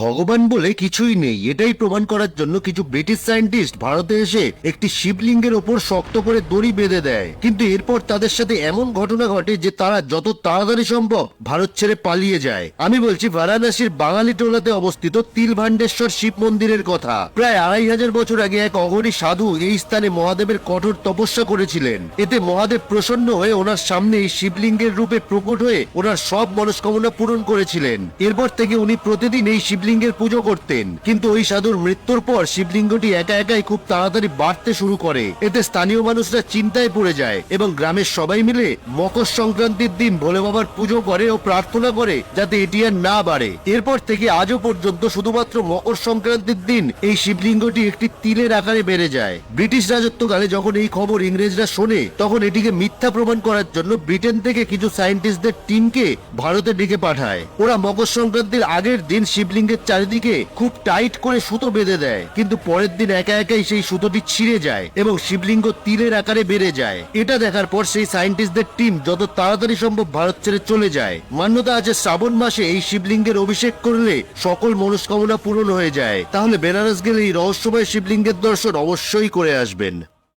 ভগবান বলে কিছুই নেই এটাই প্রমাণ করার জন্য কিছু ব্রিটিশ সায়েন্টিস্ট ভারতে এসে একটি শিবলিঙ্গের ওপর শক্ত করে দড়ি বেঁধে দেয়, কিন্তু এরপর তাদের সাথে এমন ঘটনা ঘটে যে তারা যত তাড়াতাড়ি সম্ভব ভারত ছেড়ে পালিয়ে যায়। আমি বলছি বারাণসীর বাঙালি টোলাতে অবস্থিত তিলভান্ডেশ্বর শিব মন্দিরের কথা। প্রায় 2500 বছর আগে এক অঘরী সাধু এই স্থানে মহাদেবের কঠোর তপস্যা করেছিলেন। এতে মহাদেব প্রসন্ন হয়ে ওনার সামনে এই শিবলিঙ্গের রূপে প্রকট হয়ে ওনার সব মনস্কামনা পূরণ করেছিলেন। এরপর থেকে উনি প্রতিদিন এই শিবলিঙ্গের পুজো করতেন, কিন্তু ওই সাধুর মৃত্যুর পর শিবলিঙ্গটি একা একাই খুব তাড়াতাড়ি বাড়তে শুরু করে। এতে স্থানীয় মানুষরা চিন্তায় পড়ে যায় এবং গ্রামের সবাই মিলে মকর সংক্রান্তির দিন ভোলে বাবার পুজো করে ও প্রার্থনা করে যাতে এটি আর না বাড়ে। এরপর থেকে আজও পর্যন্ত শুধুমাত্র মকর সংক্রান্তির দিন এই শিবলিঙ্গটি একটি তিলের আকারে বেড়ে যায়। ব্রিটিশ রাজত্বকালে যখন এই খবর ইংরেজরা শোনে তখন এটিকে মিথ্যা প্রমাণ করার জন্য ব্রিটেন থেকে কিছু সায়েন্টিস্টদের টিমকে ভারতে ডেকে পাঠায়। ওরা মকর সংক্রান্তির আগের দিন শিবলিঙ্গের চারিদিকে খুব টাইট করে সুতো বেঁধে দেয়, কিন্তু পরের দিন একা একাই সেই সুতোটি ছিঁড়ে যায় এবং শিবলিঙ্গ তিলের আকারে বেড়ে যায়। এটা দেখার পর সেই সায়েন্টিস্টদের টিম যত তাড়াতাড়ি সম্ভব ভারত ছেড়ে চলে যায়। মান্যতা আছে শ্রাবণ মাসে এই শিবলিঙ্গের অভিষেক করলে সকল মনস্কামনা পূরণ হয়ে যায়। তাহলে বেনারস গেলে এই রহস্যময় শিবলিঙ্গের দর্শন অবশ্যই করে আসবেন।